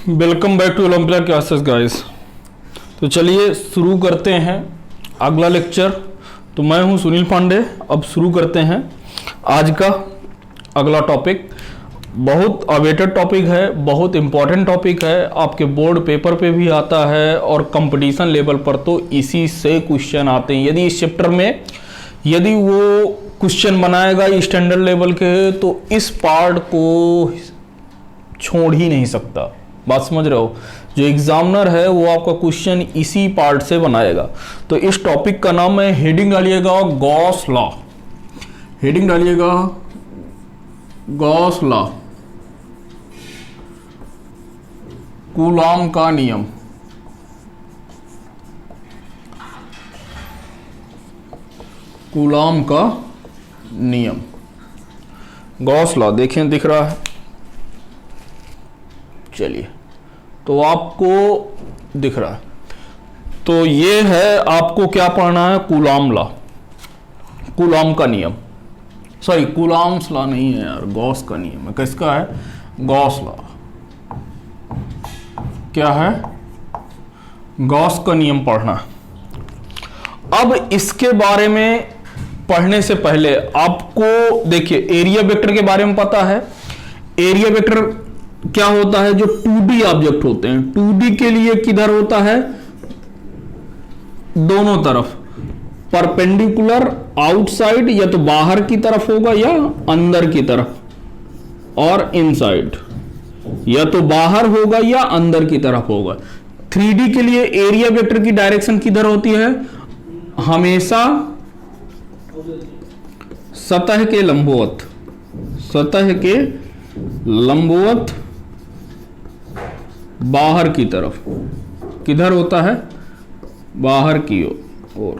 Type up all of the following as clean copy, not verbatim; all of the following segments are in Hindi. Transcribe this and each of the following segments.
Welcome back to Olympia classes guys. तो चलिए शुरू करते हैं अगला लेक्चर। तो मैं हूं सुनील पांडे। अब शुरू करते हैं आज का अगला टॉपिक। बहुत अवेटेड टॉपिक है, बहुत इम्पॉर्टेंट टॉपिक है, आपके बोर्ड पेपर पे भी आता है और कंपटीशन लेवल पर तो इसी से क्वेश्चन आते हैं। यदि इस चैप्टर में यदि वो क्वेश्चन बनाएगा स्टैंडर्ड लेवल के तो इस पार्ट को छोड़ ही नहीं सकता। बात समझ रहे हो? जो एग्जामिनर है वो आपका क्वेश्चन इसी पार्ट से बनाएगा। तो इस टॉपिक का नाम है, हेडिंग डालिएगा गॉस लॉ। हेडिंग डालिएगा गॉस लॉ, कूलॉम का नियम। कूलॉम का नियम, गॉस लॉ। देखें दिख रहा है? चलिए, तो आपको दिख रहा है। तो ये है, आपको क्या पढ़ना है? कूलॉम लॉ, कूलॉम का नियम। सॉरी, कूलॉम्स लॉ नहीं है यार, गॉस का नियम है। किसका है? Gauss law. क्या है? गॉस का नियम पढ़ना। अब इसके बारे में पढ़ने से पहले आपको देखिए, एरिया वेक्टर के बारे में पता है। एरिया वेक्टर क्या होता है? जो 2D ऑब्जेक्ट होते हैं, 2D के लिए किधर होता है? दोनों तरफ परपेंडिकुलर, आउटसाइड, या तो बाहर की तरफ होगा या अंदर की तरफ, और इनसाइड, या तो बाहर होगा या अंदर की तरफ होगा। 3D के लिए एरिया वेक्टर की डायरेक्शन किधर होती है? हमेशा सतह के लंबवत, सतह के लंबवत बाहर की तरफ। किधर होता है? बाहर की ओर।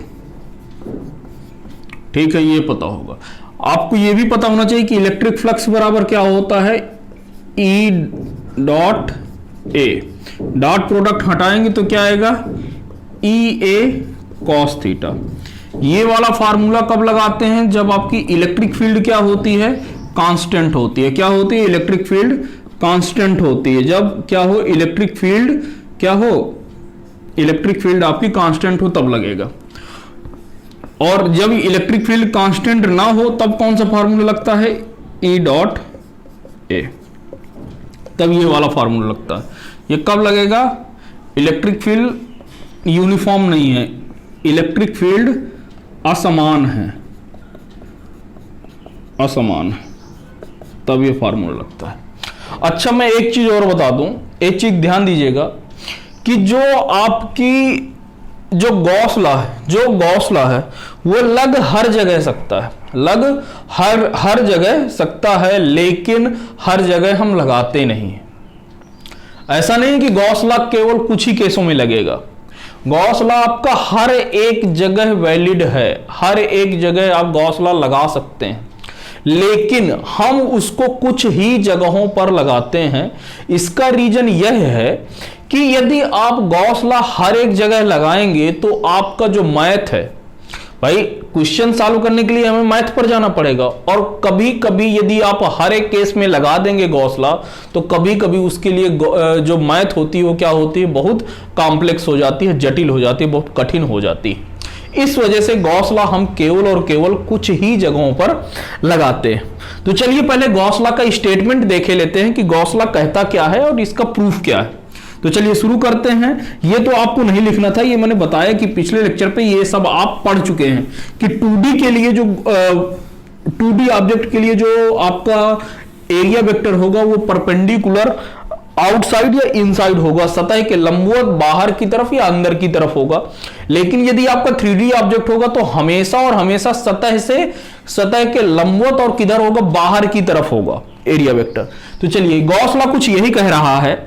ठीक है, ये पता होगा आपको। ये भी पता होना चाहिए कि इलेक्ट्रिक फ्लक्स बराबर क्या होता है? E dot A. Dot product हटाएंगे तो क्या आएगा? ई ए कॉस थीटा। ये वाला फार्मूला कब लगाते हैं? जब आपकी इलेक्ट्रिक फील्ड क्या होती है? कांस्टेंट होती है। क्या होती है? इलेक्ट्रिक फील्ड कांस्टेंट होती है। जब क्या हो? इलेक्ट्रिक फील्ड क्या हो? इलेक्ट्रिक फील्ड आपकी कांस्टेंट हो तब लगेगा। और जब इलेक्ट्रिक फील्ड कांस्टेंट ना हो तब कौन सा फार्मूला लगता है? E dot A. तब ये वाला फार्मूला लगता है। ये कब लगेगा? इलेक्ट्रिक फील्ड यूनिफॉर्म नहीं है, इलेक्ट्रिक फील्ड असमान है, असमान है, तब ये फार्मूला लगता है। अच्छा, मैं एक चीज और बता दूं, एक चीज ध्यान दीजिएगा कि जो आपकी जो गॉस लॉ है, जो गॉस लॉ है वो लग हर जगह सकता है, लग हर जगह सकता है, लेकिन हर जगह हम लगाते नहीं। ऐसा नहीं कि गॉस लॉ केवल कुछ ही केसों में लगेगा। गॉस लॉ आपका हर एक जगह वैलिड है, हर एक जगह आप गॉस लॉ लगा सकते हैं, लेकिन हम उसको कुछ ही जगहों पर लगाते हैं। इसका रीजन यह है कि यदि आप गॉस लॉ हर एक जगह लगाएंगे तो आपका जो मैथ है, भाई क्वेश्चन सॉल्व करने के लिए हमें मैथ पर जाना पड़ेगा, और कभी कभी यदि आप हर एक केस में लगा देंगे गॉस लॉ तो कभी कभी उसके लिए जो मैथ होती है वो क्या होती है? बहुत कॉम्प्लेक्स हो जाती है, जटिल हो जाती है, बहुत कठिन हो जाती है। इस वजह से गॉस लॉ हम केवल और केवल कुछ ही जगहों पर लगाते हैं। तो चलिए पहले गॉस लॉ का स्टेटमेंट देखे लेते हैं कि गॉस लॉ कहता क्या है और इसका प्रूफ क्या है। तो चलिए शुरू करते हैं। ये तो आपको नहीं लिखना था, ये मैंने बताया कि पिछले लेक्चर पे ये सब आप पढ़ चुके हैं कि 2D के लिए, जो 2D ऑब्जेक्ट के लिए जो आपका एरिया वेक्टर होगा वो परपेंडिकुलर, आउटसाइड या इनसाइड होगा, सतह के लंबवत बाहर की तरफ या अंदर की तरफ होगा। लेकिन यदि आपका 3D ऑब्जेक्ट होगा तो हमेशा और हमेशा सतह के लंबवत और किधर होगा? बाहर की तरफ होगा एरिया वेक्टर। तो चलिए, गॉस लॉ कुछ यही कह रहा है,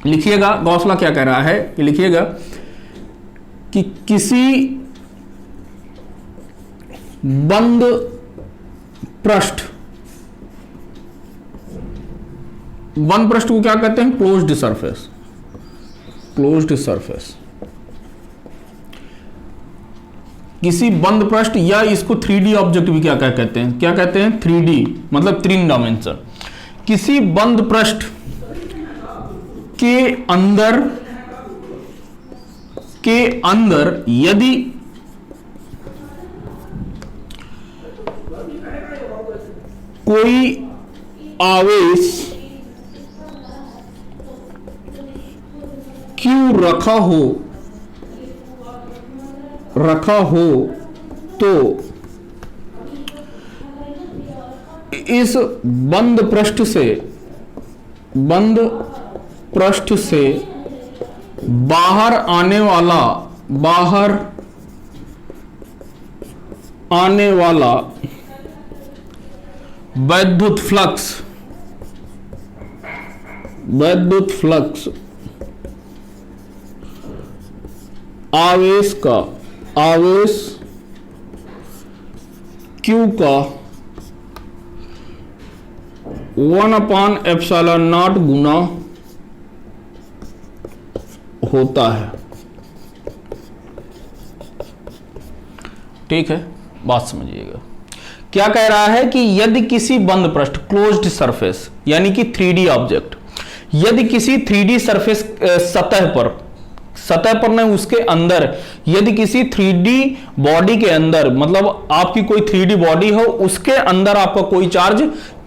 लिखिएगा। गॉस लॉ क्या कह रहा है कि लिखिएगा कि किसी बंद पृष्ठ, बंद पृष्ठ को क्या कहते हैं? Closed surface, closed surface. किसी बंद पृष्ठ, या इसको 3D ऑब्जेक्ट भी क्या कहते हैं? क्या कहते हैं? 3D मतलब 3 डायमेंशन। किसी बंद पृष्ठ के अंदर यदि कोई आवेश Q रखा हो तो इस बंद पृष्ठ से बाहर आने वाला वैद्युत फ्लक्स आवेश Q का 1/ε0 गुना होता है। ठीक है, बात समझिएगा। क्या कह रहा है कि यदि किसी बंद पृष्ठ क्लोज्ड सरफेस यानी कि 3D ऑब्जेक्ट, यदि किसी 3D सरफेस सतह पर नहीं, उसके अंदर यदि किसी 3D बॉडी के अंदर, मतलब आपकी कोई 3D बॉडी हो, उसके अंदर आपका कोई चार्ज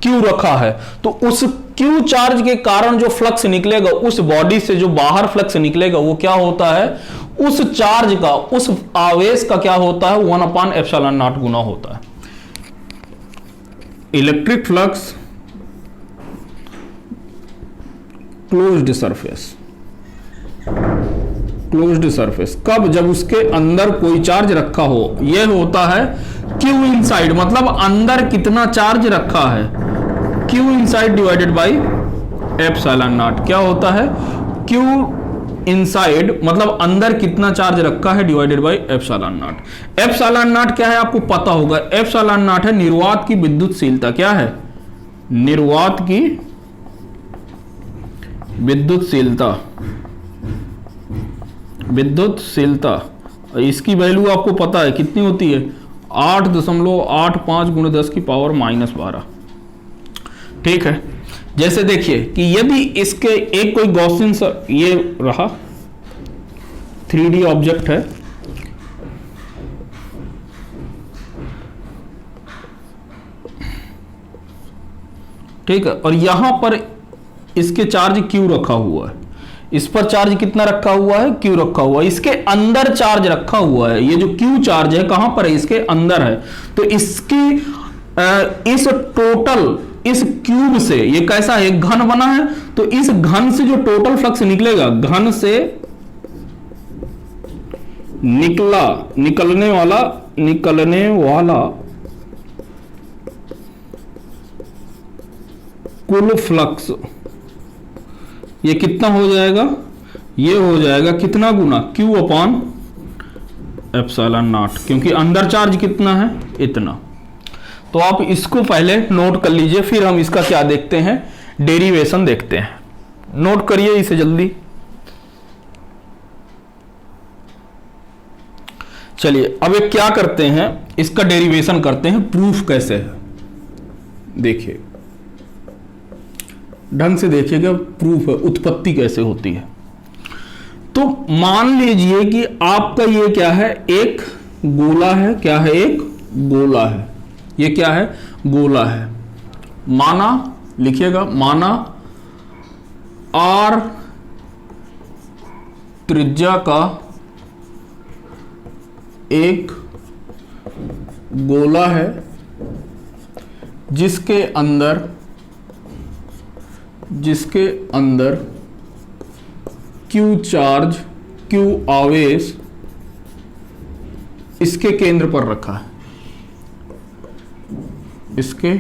Q रखा है, तो उस Q चार्ज के कारण जो फ्लक्स निकलेगा, उस बॉडी से जो बाहर फ्लक्स निकलेगा, वो क्या होता है, उस चार्ज का, उस आवेश का क्या होता है, 1/ε0 गुना होता है। इलेक्ट्रिक फ्लक्स क्लोज्ड सरफेस कब, जब उसके अंदर कोई चार्ज रखा हो। यह होता है Q इनसाइड, मतलब अंदर कितना चार्ज रखा है, Q इनसाइड डिवाइडेड बाई ε0। क्या होता है, Q इनसाइड मतलब अंदर कितना चार्ज रखा है डिवाइडेड बाई ε0। ε0 क्या है आपको पता होगा, ε0 है निर्वात की विद्युतशीलता। क्या है, निर्वात की विद्युतशीलता। इसकी वैल्यू आपको पता है कितनी होती है, 8.85 × 10⁻12। ठीक है, जैसे देखिए कि यदि इसके एक कोई गॉसियन, ये रहा 3D ऑब्जेक्ट है, ठीक है, और यहां पर इसके चार्ज Q रखा हुआ है, इस पर चार्ज कितना रखा हुआ है, Q रखा हुआ है, इसके अंदर चार्ज रखा हुआ है। ये जो Q चार्ज है कहां पर है, इसके अंदर है। तो इसकी इस टोटल, इस क्यूब से, ये कैसा है, घन बना है, तो इस घन से जो टोटल फ्लक्स निकलेगा, घन से निकलने वाला कुल फ्लक्स, ये कितना हो जाएगा, ये हो जाएगा कितना गुना, Q/ε0, क्योंकि अंदर चार्ज कितना है, इतना। तो आप इसको पहले नोट कर लीजिए, फिर हम इसका क्या देखते हैं, डेरिवेशन देखते हैं। नोट करिए इसे जल्दी। चलिए अब एक क्या करते हैं, इसका डेरिवेशन करते हैं, प्रूफ कैसे है। देखिए ढंग से देखिएगा, प्रूफ है, उत्पत्ति कैसे होती है। तो मान लीजिए कि आपका ये क्या है, एक गोला है। क्या है, एक गोला है। ये क्या है, गोला है। माना, लिखिएगा, माना R त्रिज्या का एक गोला है जिसके अंदर Q चार्ज, Q आवेश इसके केंद्र पर रखा है, इसके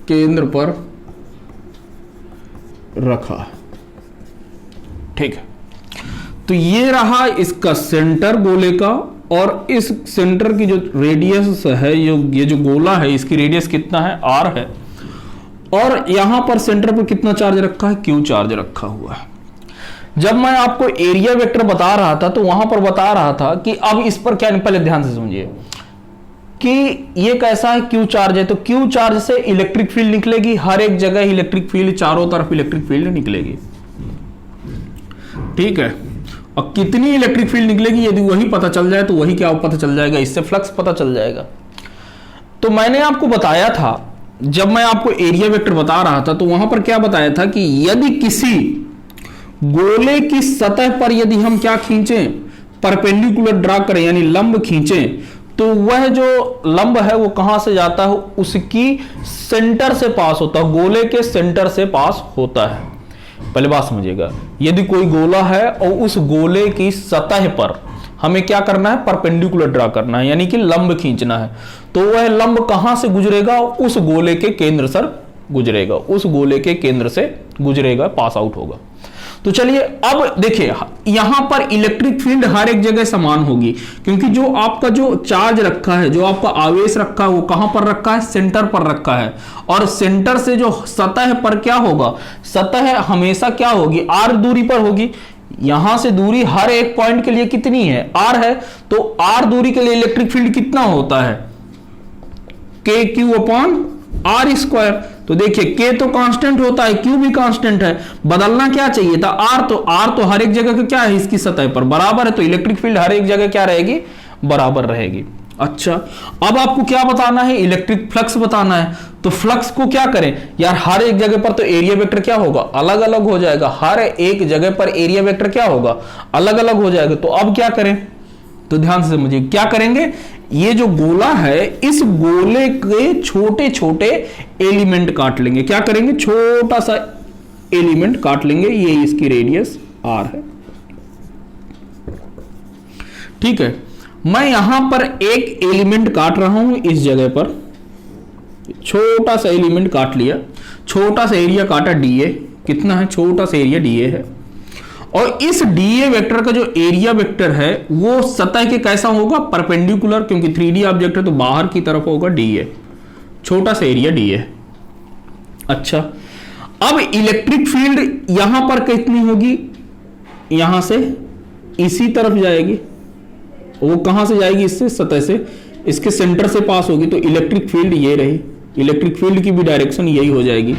केंद्र पर रखा है। ठीक है, तो ये रहा इसका सेंटर गोले का, और इस सेंटर की जो रेडियस है, ये जो गोला है, इसकी रेडियस कितना है, R है, और यहां पर सेंटर पर कितना चार्ज रखा है, Q चार्ज रखा हुआ है। जब मैं आपको एरिया वेक्टर बता रहा था तो वहां पर बता रहा था कि अब इस पर क्या, पहले ध्यान से समझिए, कि ये कैसा है, क्यू चार्ज है, तो क्यू चार्ज से इलेक्ट्रिक फील्ड निकलेगी, हर एक जगह इलेक्ट्रिक फील्ड, चारों तरफ इलेक्ट्रिक फील्ड निकलेगी। ठीक है, और कितनी इलेक्ट्रिक फील्ड निकलेगी यदि वही पता चल जाए तो वही क्या पता चल जाएगा, इससे फ्लक्स पता चल जाएगा। तो मैंने आपको बताया था, जब मैं आपको एरिया वेक्टर बता रहा था तो वहां पर क्या बताया था कि यदि किसी गोले की सतह पर यदि हम क्या खींचें, परपेंडिकुलर ड्रा करें यानी लंब खींचें, तो वह जो लंब है वो कहां से जाता है, उसकी सेंटर से पास होता है, गोले के सेंटर से पास होता है। पहले बात समझिएगा, यदि कोई गोला है और उस गोले की सतह पर हमें क्या करना है, परपेंडिकुलर ड्रा करना है यानी कि लंब खींचना है, तो वह लंब कहां से गुजरेगा, उस गोले के केंद्र से गुजरेगा, उस गोले के केंद्र से गुजरेगा, पास आउट होगा। तो चलिए अब देखिए, यहां पर इलेक्ट्रिक फील्ड हर एक जगह समान होगी, क्योंकि जो आपका जो चार्ज रखा है, जो आपका आवेश रखा है, वो कहां पर रखा है, सेंटर पर रखा है, और सेंटर से जो सतह पर क्या होगा, सतह हमेशा क्या होगी, आर दूरी पर होगी। यहां से दूरी हर एक पॉइंट के लिए कितनी है, आर है, तो आर दूरी के लिए इलेक्ट्रिक फील्ड कितना होता है, के क्यू अपॉन आर स्क्वायर। तो देखिए के तो कांस्टेंट होता है, क्यू भी कांस्टेंट है, बदलना क्या चाहिए था, आर तो हर एक जगह क्या है, इसकी सतह पर बराबर है, तो इलेक्ट्रिक फील्ड हर एक जगह क्या रहेगी, बराबर रहेगी। अच्छा, अब आपको क्या बताना है, इलेक्ट्रिक फ्लक्स बताना है। तो फ्लक्स को क्या करें यार, हर एक जगह पर तो एरिया वेक्टर क्या होगा, अलग अलग हो जाएगा, हर एक जगह पर एरिया वेक्टर क्या होगा, अलग अलग हो जाएगा। तो अब क्या करें, तो ध्यान से समझिए क्या करेंगे, ये जो गोला है, इस गोले के छोटे छोटे एलिमेंट काट लेंगे। क्या करेंगे, छोटा सा एलिमेंट काट लेंगे, ये इसकी रेडियस आर है। ठीक है, मैं यहां पर एक एलिमेंट काट रहा हूं, इस जगह पर छोटा सा एलिमेंट काट लिया, छोटा सा एरिया काटा, डीए कितना है, छोटा सा एरिया डीए है, और इस डीए वेक्टर का जो एरिया वेक्टर है वो सतह के कैसा होगा, परपेंडिकुलर, क्योंकि 3D ऑब्जेक्ट है तो बाहर की तरफ होगा डीए, छोटा सा एरिया डीए। अच्छा, अब इलेक्ट्रिक फील्ड यहां पर कितनी होगी, यहां से इसी तरफ जाएगी, वो कहां से जाएगी, इससे सतह से, इसके सेंटर से पास होगी, तो इलेक्ट्रिक फील्ड ये रही, इलेक्ट्रिक फील्ड की भी डायरेक्शन यही हो जाएगी।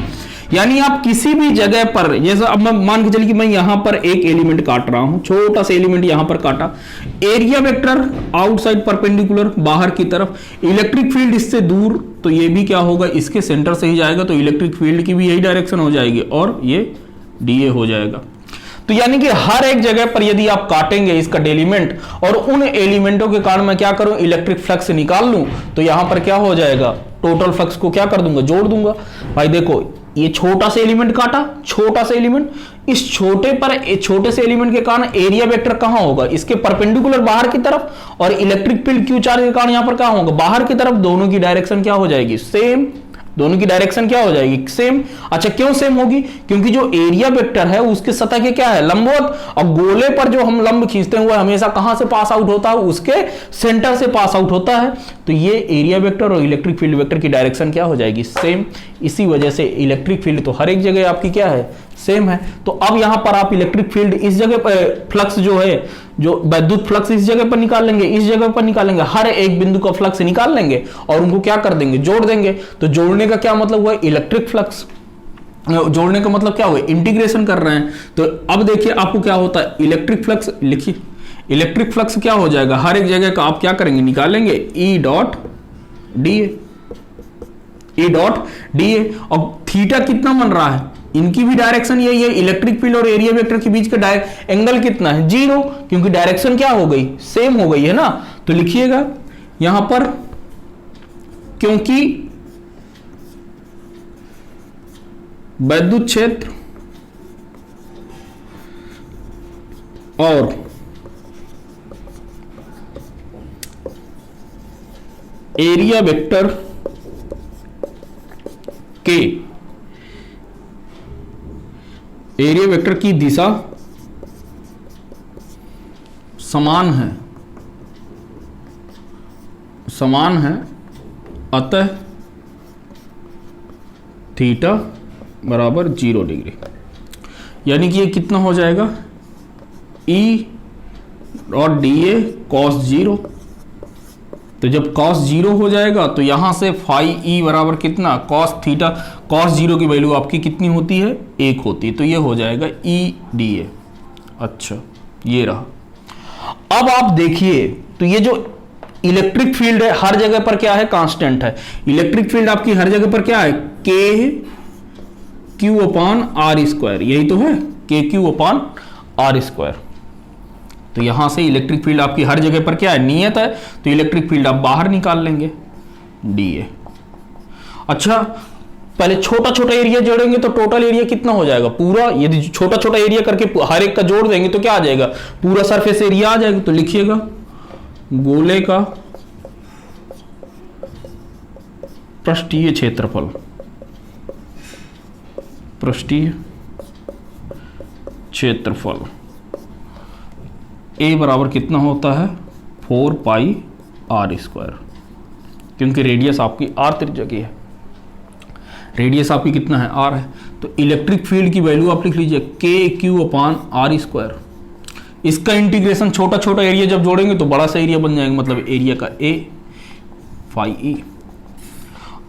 यानी आप किसी भी जगह पर, जैसे अब मैं मान के चलिए कि मैं यहां पर एक एलिमेंट काट रहा हूं, छोटा सा एलिमेंट यहां पर काटा, एरिया वेक्टर आउटसाइड परपेंडिकुलर, बाहर की तरफ, इलेक्ट्रिक फील्ड इससे दूर, तो ये भी क्या होगा, इसके सेंटर से ही जाएगा, तो इलेक्ट्रिक फील्ड की भी यही डायरेक्शन हो जाएगी, और ये डीए हो जाएगा। तो यानी कि हर एक जगह पर यदि आप काटेंगे इसका एलिमेंट, और उन एलिमेंटों के कारण मैं क्या करूं, इलेक्ट्रिक फ्लक्स निकाल लूं, तो यहां पर क्या हो जाएगा, टोटल फ्लक्स को क्या कर दूंगा, जोड़ दूंगा। भाई देखो, ये छोटा सा एलिमेंट काटा, छोटा सा एलिमेंट, इस छोटे से एलिमेंट के कारण एरिया वेक्टर कहां होगा, इसके परपेंडिकुलर बाहर की तरफ, और इलेक्ट्रिक फील्ड क्यू चार्ज के कारण यहां पर कहां होगा, बाहर की तरफ। दोनों की डायरेक्शन क्या हो जाएगी, सेम, दोनों की डायरेक्शन क्या हो जाएगी, सेम। अच्छा, क्यों सेम होगी, क्योंकि जो एरिया वेक्टर है उसके सतह के क्या है, लंबवत, और गोले पर जो हम लंब खींचते हैं वो हमेशा कहां से पास आउट होता है, उसके सेंटर से पास आउट होता है। तो ये एरिया वेक्टर और इलेक्ट्रिक फील्ड वेक्टर की डायरेक्शन क्या हो जाएगी, सेम। इसी वजह से इलेक्ट्रिक फील्ड तो हर एक जगह आपकी क्या है, सेम है। तो अब यहां पर आप इलेक्ट्रिक फील्ड इस जगह पर, फ्लक्स जो है, जो विद्युत फ्लक्स इस जगह पर निकाल लेंगे, इस जगह पर निकाल लेंगे, हर एक बिंदु का फ्लक्स निकाल लेंगे और उनको क्या कर देंगे, जोड़ देंगे। तो जोड़ने का क्या मतलब हुआ, इलेक्ट्रिक फ्लक्स। जोड़ने का मतलब क्या हुआ, इंटीग्रेशन कर रहे हैं। तो अब देखिए आपको क्या होता है, इलेक्ट्रिक फ्लक्स लिखिए, इलेक्ट्रिक फ्लक्स क्या हो जाएगा, हर एक जगह का आप क्या करेंगे, निकालेंगे, E dot DA, E dot DA. और थीटा कितना बन रहा है, इनकी भी डायरेक्शन यही है, इलेक्ट्रिक फील्ड और एरिया वेक्टर के बीच का एंगल कितना है, 0, क्योंकि डायरेक्शन क्या हो गई, सेम हो गई है ना। तो लिखिएगा यहां पर, क्योंकि विद्युत क्षेत्र और एरिया वेक्टर के, एरिया वेक्टर की दिशा समान है, समान है, अतः थीटा बराबर 0 डिग्री। यानी कि ये कितना हो जाएगा, E dot D A cos 0 तो जब कॉस 0 हो जाएगा तो यहां से फाई ई बराबर कितना, कॉस थीटा, कॉस 0 की वैल्यू आपकी कितनी होती है, 1 होती है, तो ये हो जाएगा ई डी ए। अच्छा ये रहा। अब आप देखिए तो ये जो इलेक्ट्रिक फील्ड है हर जगह पर क्या है, कांस्टेंट है। इलेक्ट्रिक फील्ड आपकी हर जगह पर क्या है, के क्यू अपॉन आर स्क्वायर, यही तो है, के क्यू अपॉन आर स्क्वायर। तो यहां से इलेक्ट्रिक फील्ड आपकी हर जगह पर क्या है, नियत है, तो इलेक्ट्रिक फील्ड आप बाहर निकाल लेंगे, डी ए। अच्छा पहले छोटा छोटा एरिया जोड़ेंगे तो टोटल एरिया कितना हो जाएगा, पूरा, यदि छोटा छोटा एरिया करके हर एक का जोड़ देंगे तो क्या आ जाएगा, पूरा सरफेस एरिया आ जाएगा। तो लिखिएगा गोले का पृष्ठीय क्षेत्रफल, पृष्ठीय क्षेत्रफल ए बराबर कितना होता है, 4 पाई आर स्क्वायर, क्योंकि रेडियस आपकी आर त्रिज्या की है, रेडियस आपकी कितना है, आर है। तो इलेक्ट्रिक फील्ड की वैल्यू आप लिख लीजिए के क्यू अपॉन आर स्क्वायर। इसका इंटीग्रेशन छोटा छोटा एरिया जब जोड़ेंगे तो बड़ा सा एरिया बन जाएगा, मतलब एरिया का ए फाई ई।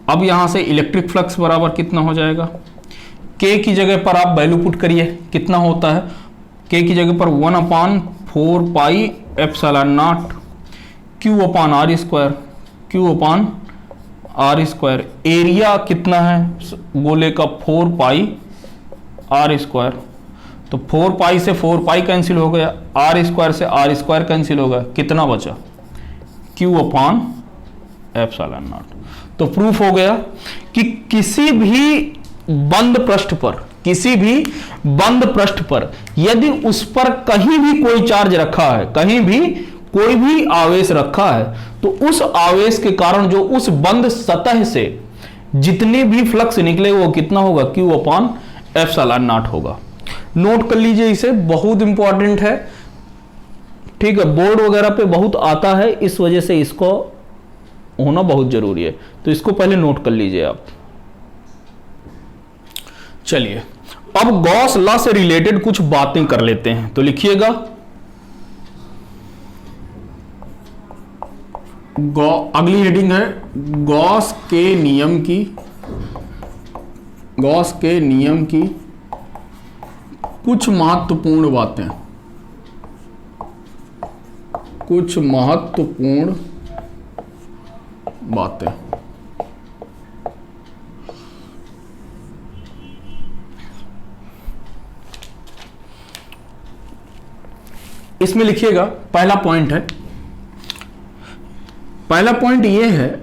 अब यहां से इलेक्ट्रिक फ्लक्स बराबर कितना हो जाएगा, के की जगह पर आप वैल्यू पुट करिए, कितना होता है, के की जगह पर 1/4 pi epsilon nought q upon r square, q upon r square. Area कितना है गोले का, 4 पाई आर स्क्वायर। तो 4 पाई से 4 पाई कैंसिल हो गया, आर स्क्वायर से आर स्क्वायर कैंसिल हो गया, कितना बचा, क्यू अपॉन एप्सिलॉन नॉट। तो प्रूफ हो गया कि किसी भी बंद पृष्ठ पर, किसी भी बंद पृष्ठ पर यदि उस पर कहीं भी कोई चार्ज रखा है, कहीं भी कोई भी आवेश रखा है, तो उस आवेश के कारण जो उस बंद सतह से जितने भी फ्लक्स निकले वो कितना होगा, क्यू अपॉन एप्सिलॉन नॉट होगा। नोट कर लीजिए इसे, बहुत इंपॉर्टेंट है, ठीक है, बोर्ड वगैरह पे बहुत आता है, इस वजह से इसको होना बहुत जरूरी है, तो इसको पहले नोट कर लीजिए आप। चलिए अब गॉस लॉ से रिलेटेड कुछ बातें कर लेते हैं, तो लिखिएगा अगली हेडिंग है गॉस के नियम की, गॉस के नियम की कुछ महत्वपूर्ण बातें, कुछ महत्वपूर्ण बातें। इसमें लिखिएगा पहला पॉइंट है, पहला पॉइंट यह है,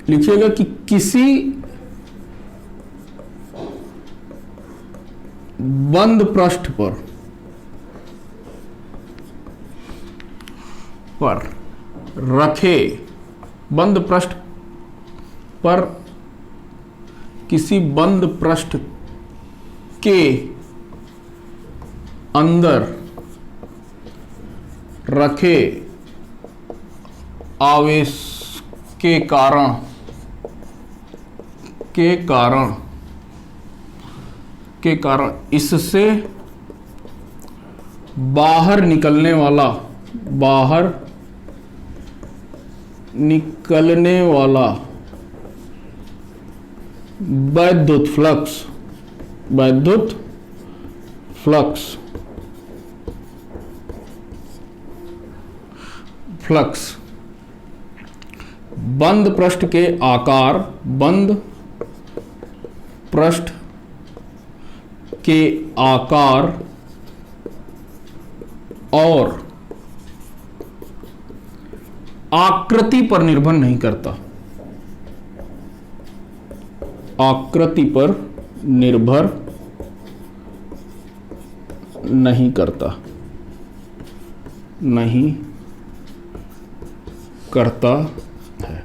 लिखिएगा कि किसी बंद पृष्ठ पर रखे, बंद पृष्ठ पर किसी बंद पृष्ठ के अंदर रखे आवेश के कारण इससे बाहर निकलने वाला वैद्युत फ्लक्स बंद पृष्ठ के आकार, बंद पृष्ठ के आकार और आकृति पर निर्भर नहीं करता, आकृति पर निर्भर नहीं करता है।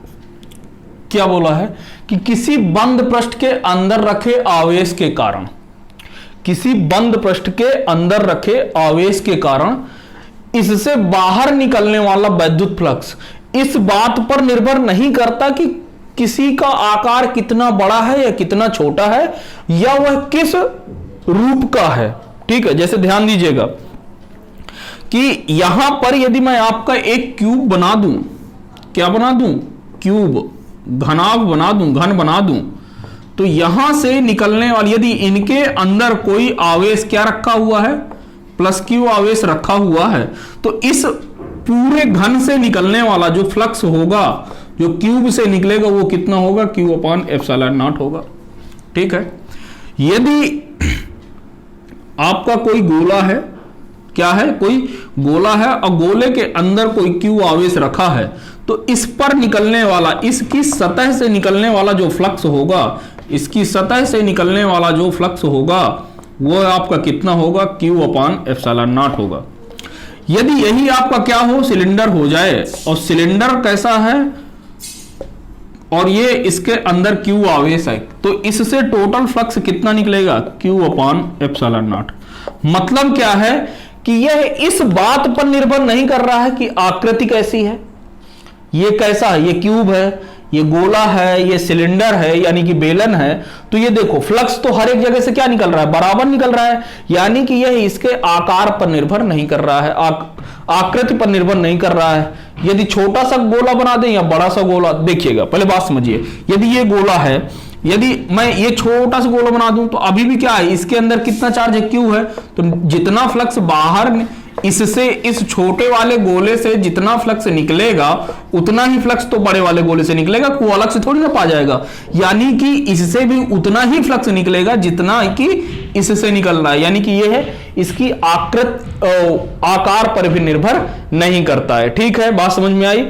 क्या बोला है कि किसी बंद पृष्ठ के अंदर रखे आवेश के कारण, किसी बंद पृष्ठ के अंदर रखे आवेश के कारण इससे बाहर निकलने वाला वैद्युत फ्लक्स इस बात पर निर्भर नहीं करता कि किसी का आकार कितना बड़ा है या कितना छोटा है या वह किस रूप का है। ठीक है, जैसे ध्यान दीजिएगा कि यहां पर यदि मैं आपका एक क्यूब बना दूं, क्या बना दूं, क्यूब, घनाभ बना दूं, घन बना दूं, तो यहां से निकलने वाली, यदि इनके अंदर कोई आवेश क्या रखा हुआ है, प्लस क्यू आवेश रखा हुआ है, तो इस पूरे घन से निकलने वाला जो फ्लक्स होगा, जो क्यूब से निकलेगा, वो कितना होगा, क्यू अपॉन एप्सिलॉन नॉट होगा। ठीक है। यदि आपका कोई गोला है, क्या है, कोई गोला है और गोले के अंदर कोई क्यू आवेश रखा है, तो इस पर निकलने वाला, इसकी सतह से निकलने वाला जो फ्लक्स होगा, इसकी सतह से निकलने वाला जो फ्लक्स होगा, वो आपका कितना होगा, क्यू अपॉन एप्सिलॉन नॉट होगा। यदि यही आपका क्या हो, सिलेंडर हो जाए, और सिलेंडर कैसा है, और ये इसके अंदर क्यू आवेश है, तो इससे टोटल फ्लक्स कितना निकलेगा, क्यू अपॉन एप्सिलॉन नॉट। मतलब क्या है कि यह इस बात पर निर्भर नहीं कर रहा है कि आकृति कैसी है, ये कैसा है, ये क्यूब है, ये गोला है, ये सिलेंडर है, यानी कि बेलन है, तो ये देखो फ्लक्स तो हर एक जगह से क्या निकल रहा है, बराबर निकल रहा है, यानी कि यह इसके आकार पर निर्भर नहीं कर रहा है, आकृति पर निर्भर नहीं कर रहा है। यदि छोटा सा गोला बना दें या बड़ा सा गोला, देखिएगा पहले बात समझिए, यदि ये गोला है, यदि मैं ये छोटा सा गोला बना दूं, तो अभी भी क्या है, इसके अंदर कितना चार्ज है, क्यू है, तो जितना फ्लक्स बाहर इससे, इस छोटे वाले गोले से जितना फ्लक्स निकलेगा, उतना ही फ्लक्स तो बड़े वाले गोले से निकलेगा, वो अलग से थोड़ी ना पा जाएगा, यानी कि इससे भी उतना ही फ्लक्स निकलेगा जितना कि इससे निकल रहा है, यानी कि ये है, इसकी आकार पर भी निर्भर नहीं करता है। ठीक है, बात समझ में आई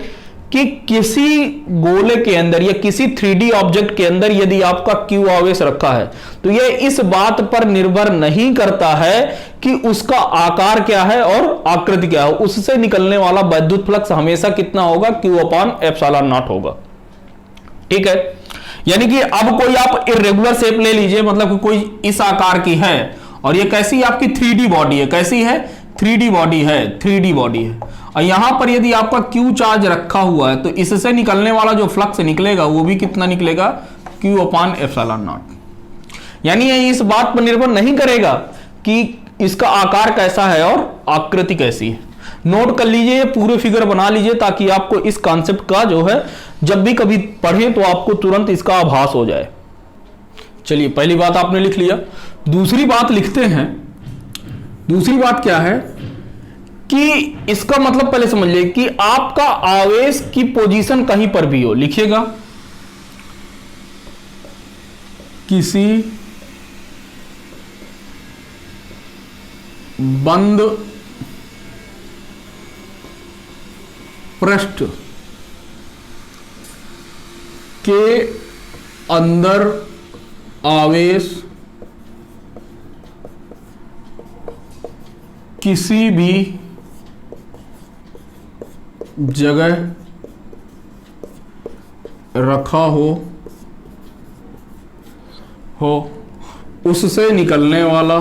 कि किसी गोले के अंदर या किसी 3D ऑब्जेक्ट के अंदर यदि आपका क्यू आवेश रखा है, तो यह इस बात पर निर्भर नहीं करता है कि उसका आकार क्या है और आकृति क्या है, उससे निकलने वाला विद्युत फ्लक्स हमेशा कितना होगा, क्यू अपॉन एप्सिलॉन नॉट होगा। ठीक है, यानी कि अब कोई आप इरेगुलर शेप ले लीजिए, मतलब कि कोई इस आकार की है, और ये कैसी आपकी 3D बॉडी है, कैसी है, 3D बॉडी है, 3D बॉडी है, और यहां पर यदि आपका क्यू चार्ज रखा हुआ है, तो इससे निकलने वाला जो फ्लक्स निकलेगा, वो भी कितना निकलेगा, क्यू अपॉन एप्सिलॉन नॉट। यानी ये इस बात पर निर्भर नहीं करेगा कि इसका आकार कैसा है और आकृति कैसी है। नोट कर लीजिए, पूरे फिगर बना लीजिए, ताकि आपको इस कॉन्सेप्ट का जो है, जब भी कभी पढ़ें तो आपको तुरंत इसका आभास हो जाए। चलिए, पहली बात आपने लिख लिया। दूसरी बात लिखते हैं। दूसरी बात क्या है कि इसका मतलब पहले समझ लीजिए कि आपका आवेश की पोजीशन कहीं पर भी हो, लिखिएगा, किसी बंद पृष्ठ के अंदर आवेश किसी भी जगह रखा हो उससे निकलने वाला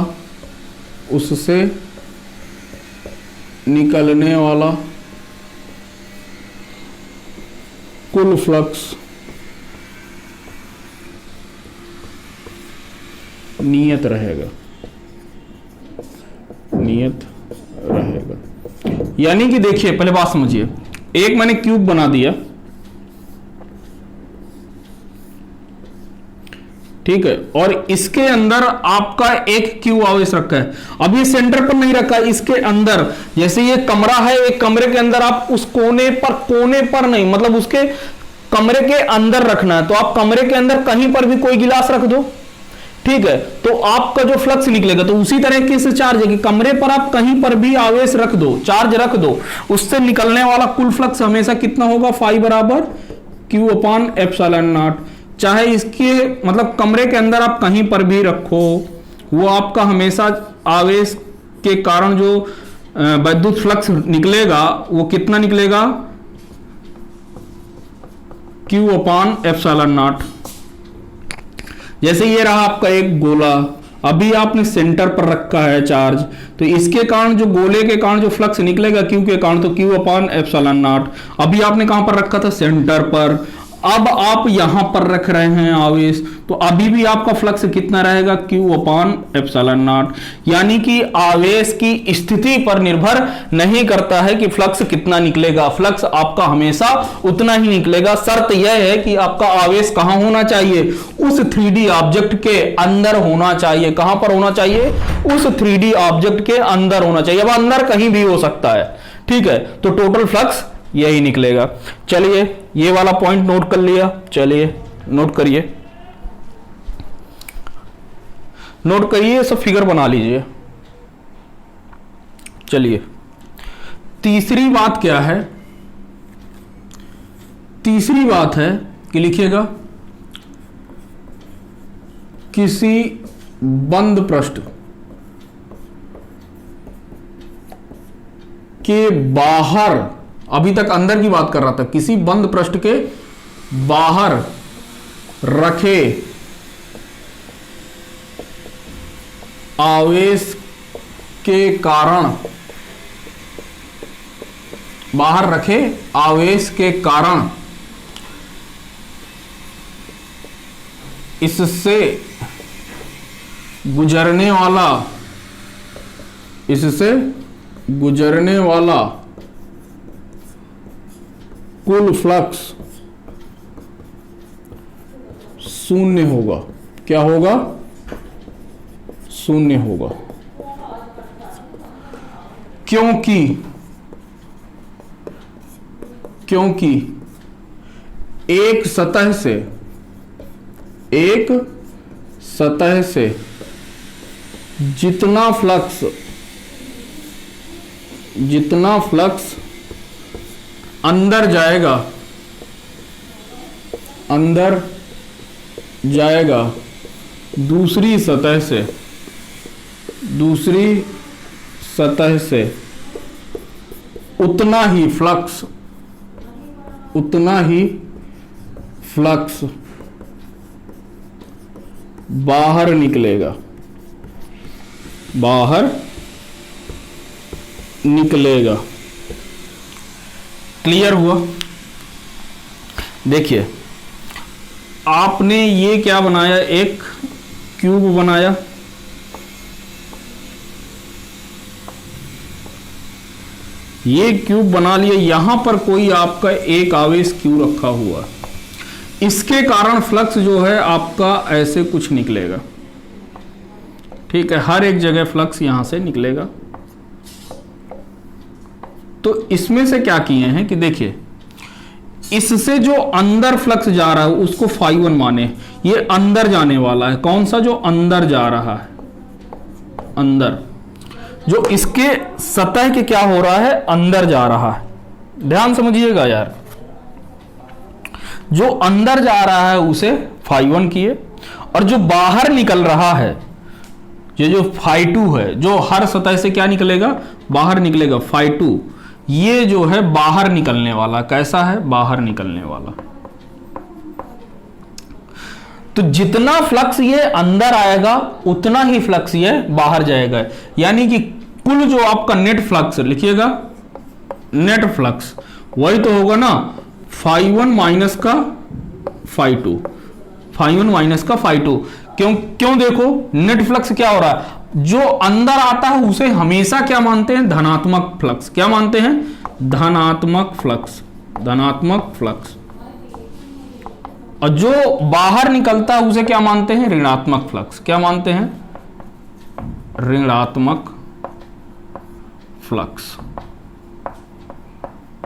कुल फ्लक्स नियत रहेगा। यानी कि देखिए, पहले बात समझिए, एक मैंने क्यूब बना दिया, ठीक है, और इसके अंदर आपका एक क्यू आवेश रखा है। अब ये सेंटर पर नहीं रखा, इसके अंदर, जैसे ये कमरा है, एक कमरे के अंदर आप उस कोने पर नहीं, मतलब उसके कमरे के अंदर रखना है, तो आप कमरे के अंदर कहीं पर भी कोई गिलास रख दो, ठीक है, तो आपका जो फ्लक्स निकलेगा, तो उसी तरीके से चार्ज है कि कमरे पर आप कहीं पर भी आवेश रख दो, चार्ज रख दो, उससे निकलने वाला कुल फ्लक्स हमेशा कितना होगा, फाई बराबर क्यू अपॉन एप्सिलॉन नॉट। चाहे इसके मतलब कमरे के अंदर आप कहीं पर भी रखो, वो आपका हमेशा आवेश के कारण जो विद्युत फ्लक्स निकलेगा, वो कितना निकलेगा, क्यू अपॉन एप्सिलॉन नॉट। जैसे ये रहा आपका एक गोला, अभी आपने सेंटर पर रखा है चार्ज, तो इसके कारण जो गोले के कारण जो फ्लक्स निकलेगा क्यू के कारण, तो क्यू अपॉन एप्सिलॉन नॉट। अभी आपने कहां पर रखा था, सेंटर पर। अब आप यहां पर रख रहे हैं आवेश, तो अभी भी आपका फ्लक्स कितना रहेगा, Q अपॉन एप्सिलॉन नॉट। यानी कि आवेश की स्थिति पर निर्भर नहीं करता है कि फ्लक्स कितना निकलेगा, फ्लक्स आपका हमेशा उतना ही निकलेगा। शर्त यह है कि आपका आवेश कहां होना चाहिए, उस 3D ऑब्जेक्ट के अंदर होना चाहिए। कहां पर होना चाहिए, उस 3D ऑब्जेक्ट के अंदर होना चाहिए। अब अंदर कहीं भी हो सकता है, ठीक है, तो टोटल फ्लक्स यही निकलेगा। चलिए ये वाला पॉइंट नोट कर लिया, चलिए नोट करिए, नोट करिए, सब फिगर बना लीजिए। चलिए तीसरी बात क्या है, तीसरी बात है कि लिखिएगा किसी बंद पृष्ठ के बाहर, अभी तक अंदर की बात कर रहा था, किसी बंद पृष्ठ के बाहर रखे आवेश के कारण, बाहर रखे आवेश के कारण इससे गुजरने वाला, इससे गुजरने वाला कुल फ्लक्स शून्य होगा। क्या होगा, शून्य होगा। क्योंकि एक सतह से जितना फ्लक्स अंदर जाएगा दूसरी सतह से उतना ही फ्लक्स बाहर निकलेगा, क्लियर हुआ। देखिए आपने ये क्या बनाया, एक क्यूब बनाया, ये क्यूब बना लिया, यहां पर कोई आपका एक आवेश क्यू रखा हुआ, इसके कारण फ्लक्स जो है आपका ऐसे कुछ निकलेगा, ठीक है, हर एक जगह फ्लक्स यहां से निकलेगा। तो इसमें से क्या किए हैं कि देखिए, इससे जो अंदर फ्लक्स जा रहा है उसको φ1 माने, ये अंदर जाने वाला है। कौन सा, जो अंदर जा रहा है, अंदर, जो इसके सतह के क्या हो रहा है, अंदर जा रहा है। ध्यान समझिएगा यार, जो अंदर जा रहा है उसे φ1 किए, और जो बाहर निकल रहा है, ये जो φ2 है, जो हर सतह से क्या निकलेगा, बाहर निकलेगा, φ2, ये जो है बाहर निकलने वाला। कैसा है, बाहर निकलने वाला। तो जितना फ्लक्स ये अंदर आएगा उतना ही फ्लक्स ये बाहर जाएगा। यानी कि कुल जो आपका नेट फ्लक्स, लिखिएगा नेट फ्लक्स, वही तो होगा ना, φ1 माइनस का φ2, φ1 माइनस का φ2। क्यों देखो नेट फ्लक्स क्या हो रहा है, जो अंदर आता है उसे हमेशा क्या मानते हैं, धनात्मक फ्लक्स। क्या मानते हैं, धनात्मक फ्लक्स, धनात्मक फ्लक्स। और जो बाहर निकलता है उसे क्या मानते हैं, ऋणात्मक फ्लक्स। क्या मानते हैं, ऋणात्मक फ्लक्स।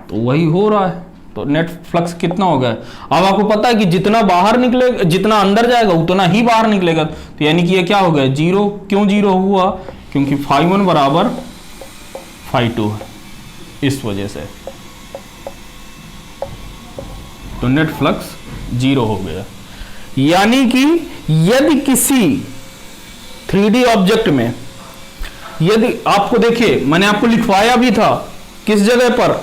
तो वही हो रहा है। तो नेट फ्लक्स कितना हो गया, अब आपको पता है कि जितना बाहर निकलेगा, जितना अंदर जाएगा उतना ही बाहर निकलेगा। तो यानी कि ये क्या हो गया, जीरो। क्यों जीरो हुआ, क्योंकि φ1 बराबर φ2 है, इस वजह से। तो नेट फ्लक्स जीरो हो गया। यानी कि यदि किसी 3D ऑब्जेक्ट में, यदि आपको देखिए मैंने आपको लिखवाया भी था किस जगह पर,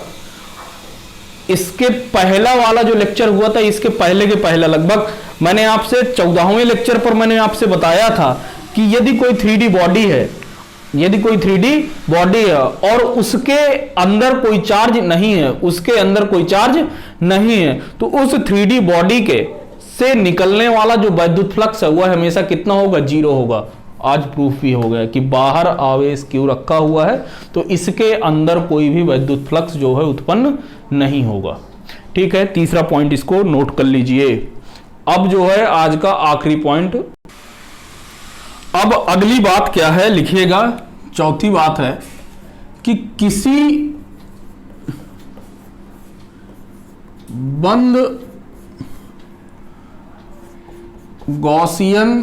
इसके पहला वाला जो लेक्चर हुआ था, इसके पहले के पहला, लगभग मैंने आपसे 14वें लेक्चर पर मैंने आपसे बताया था कि यदि कोई 3D बॉडी है यदि कोई 3D बॉडी है और उसके अंदर कोई चार्ज नहीं है, उसके अंदर कोई चार्ज नहीं है, तो उस 3D बॉडी के से निकलने वाला जो वैद्युत फ्लक्स है वह हमेशा कितना होगा, 0 होगा। आज प्रूफ भी हो गया कि बाहर आवेश क्यों रखा हुआ है, तो इसके अंदर कोई भी वैद्युत फ्लक्स जो है उत्पन्न नहीं होगा। ठीक है, तीसरा पॉइंट इसको नोट कर लीजिए। अब जो है आज का आखिरी पॉइंट, अब अगली बात क्या है लिखिएगा। चौथी बात है कि किसी बंद गॉसियन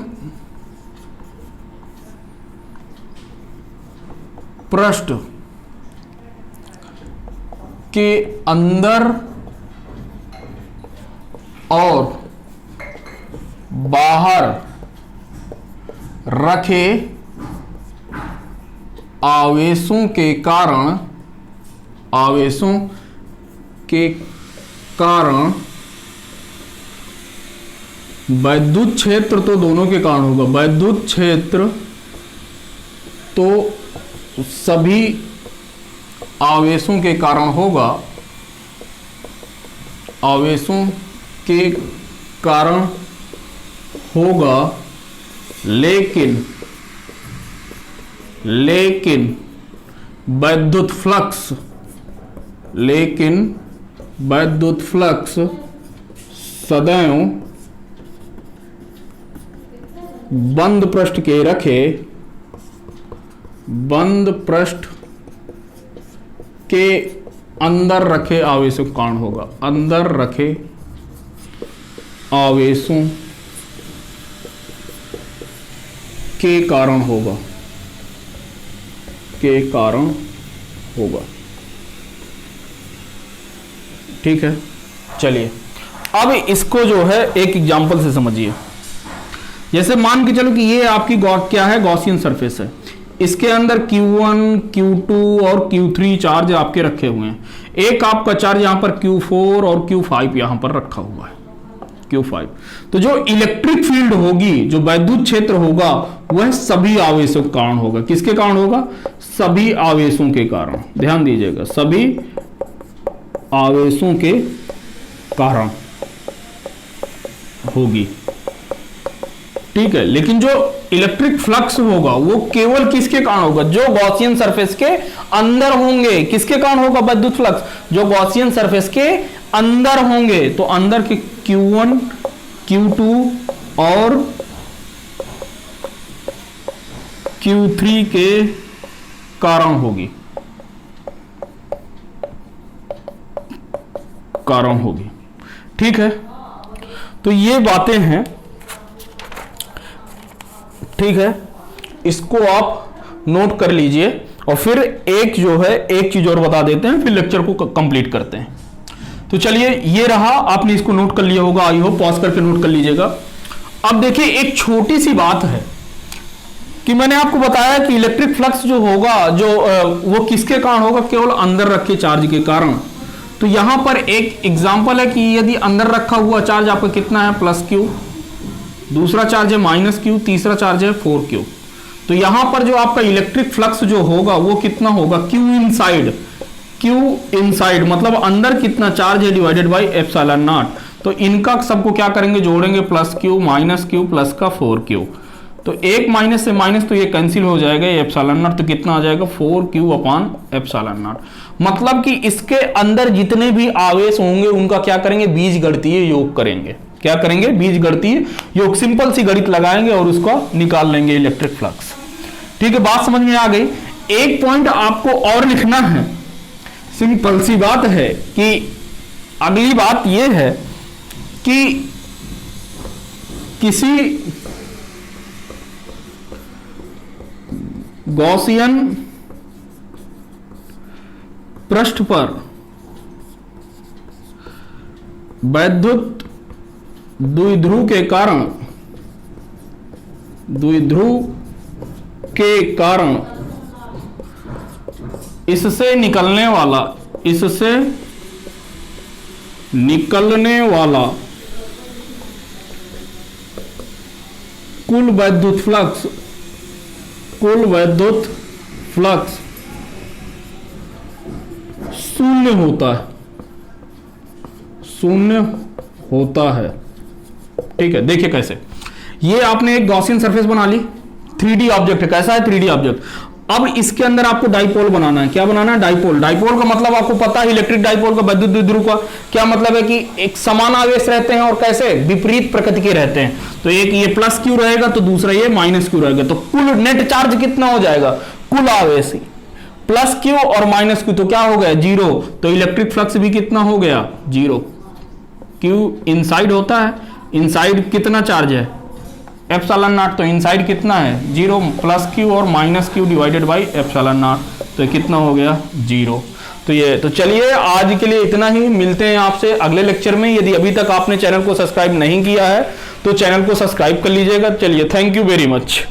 पृष्ठ के अंदर और बाहर रखे आवेशों के कारण वैद्युत क्षेत्र तो दोनों के कारण होगा, वैद्युत क्षेत्र तो सभी आवेशों के कारण होगा, आवेशों के कारण होगा, लेकिन वैद्युत फ्लक्स सदैव बंद पृष्ठ के रखे, बंद पृष्ठ के अंदर रखे आवेशों के कारण होगा, अंदर रखे आवेशों के कारण होगा, के कारण होगा। ठीक है, चलिए अब इसको जो है एक एग्जांपल से समझिए। जैसे मान के चलो कि ये आपकी क्या है, गॉसियन सरफेस है, इसके अंदर Q1, Q2 और Q3 चार्ज आपके रखे हुए हैं। एक आपका चार्ज यहां पर Q4 और Q5 यहां पर रखा हुआ है, Q5। तो जो इलेक्ट्रिक फील्ड होगी, जो वैद्युत क्षेत्र होगा, वह सभी आवेशों के कारण होगा। किसके कारण होगा, सभी आवेशों के कारण। ध्यान दीजिएगा, सभी आवेशों के कारण होगी। ठीक है, लेकिन जो इलेक्ट्रिक फ्लक्स होगा वो केवल किसके कारण होगा, जो गॉसियन सरफेस के अंदर होंगे। किसके कारण होगा विद्युत फ्लक्स, जो गॉसियन सरफेस के अंदर होंगे। तो अंदर के Q1, Q2 और Q3 के कारण होगी, कारण होगी। ठीक है, तो ये बातें हैं। ठीक है, इसको आप नोट कर लीजिए और फिर एक जो है एक चीज और बता देते हैं, फिर लेक्चर को कंप्लीट करते हैं। तो चलिए, ये रहा, आपने इसको नोट कर लिया होगा, आई होप पॉज करके नोट कर लीजिएगा। अब देखिए, एक छोटी सी बात है कि मैंने आपको बताया कि इलेक्ट्रिक फ्लक्स जो होगा, जो वो किसके कारण होगा, केवल अंदर रखे चार्ज के कारण। तो यहां पर एक एग्जांपल है कि यदि अंदर रखा हुआ चार्ज आपका कितना है, +Q, दूसरा चार्ज है -Q, तीसरा चार्ज है 4Q। तो यहां पर जो आपका इलेक्ट्रिक फ्लक्स जो होगा वो कितना होगा, Q इनसाइड मतलब अंदर कितना चार्ज है डिवाइडेड बाई ε0। तो इनका सबको क्या करेंगे, जोड़ेंगे, +Q -Q प्लस का 4Q। तो एक माइनस से माइनस तो ये कैंसिल हो जाएगा, ये ε0 तो कितना आ जाएगा, 4Q/ε0। मतलब कि इसके अंदर जितने भी आवेश होंगे उनका क्या करेंगे, बीजगणितीय योग करेंगे। क्या करेंगे, बीजगणितीय योग। सिंपल सी गणित लगाएंगे और उसको निकाल लेंगे इलेक्ट्रिक फ्लक्स। ठीक है, बात समझ में आ गई। एक पॉइंट आपको और लिखना है, सिंपल सी बात है कि अगली बात यह है कि किसी गॉसियन पृष्ठ पर वैद्युत द्विध्रुव के कारण इससे निकलने वाला कुल वैद्युत फ्लक्स शून्य होता है, शून्य होता है। ठीक है, देखिए कैसे, ये आपने एक गॉसियन सरफेस बना ली, 3D ऑब्जेक्ट है। कैसा है 3D ऑब्जेक्ट। अब इसके अंदर आपको डाइपोल बनाना है। क्या बनाना है? डाइपोल। डाइपोल का मतलब आपको पता है, इलेक्ट्रिक डाइपोल का, वैद्युत द्विध्रुव का क्या मतलब है कि एक समान आवेश रहते हैं और कैसे विपरीत प्रकृति के रहते हैं। तो एक ये प्लस क्यू रहेगा तो दूसरा ये माइनस क्यू रहेगा, तो कुल नेट चार्ज कितना हो जाएगा? कुल आवेश प्लस क्यू और माइनस क्यू, तो क्या हो गया? जीरो। तो इलेक्ट्रिक फ्लक्स भी कितना हो गया? जीरो। क्यू इनसाइड होता है, इनसाइड कितना चार्ज है? Epsilon not. तो इनसाइड कितना है? जीरो। प्लस क्यू और minus Q divided by epsilon not, तो कितना हो गया? जीरो। तो ये, तो चलिए आज के लिए इतना ही, मिलते हैं आपसे अगले लेक्चर में। यदि अभी तक आपने चैनल को सब्सक्राइब नहीं किया है तो चैनल को सब्सक्राइब कर लीजिएगा। चलिए, थैंक यू वेरी मच।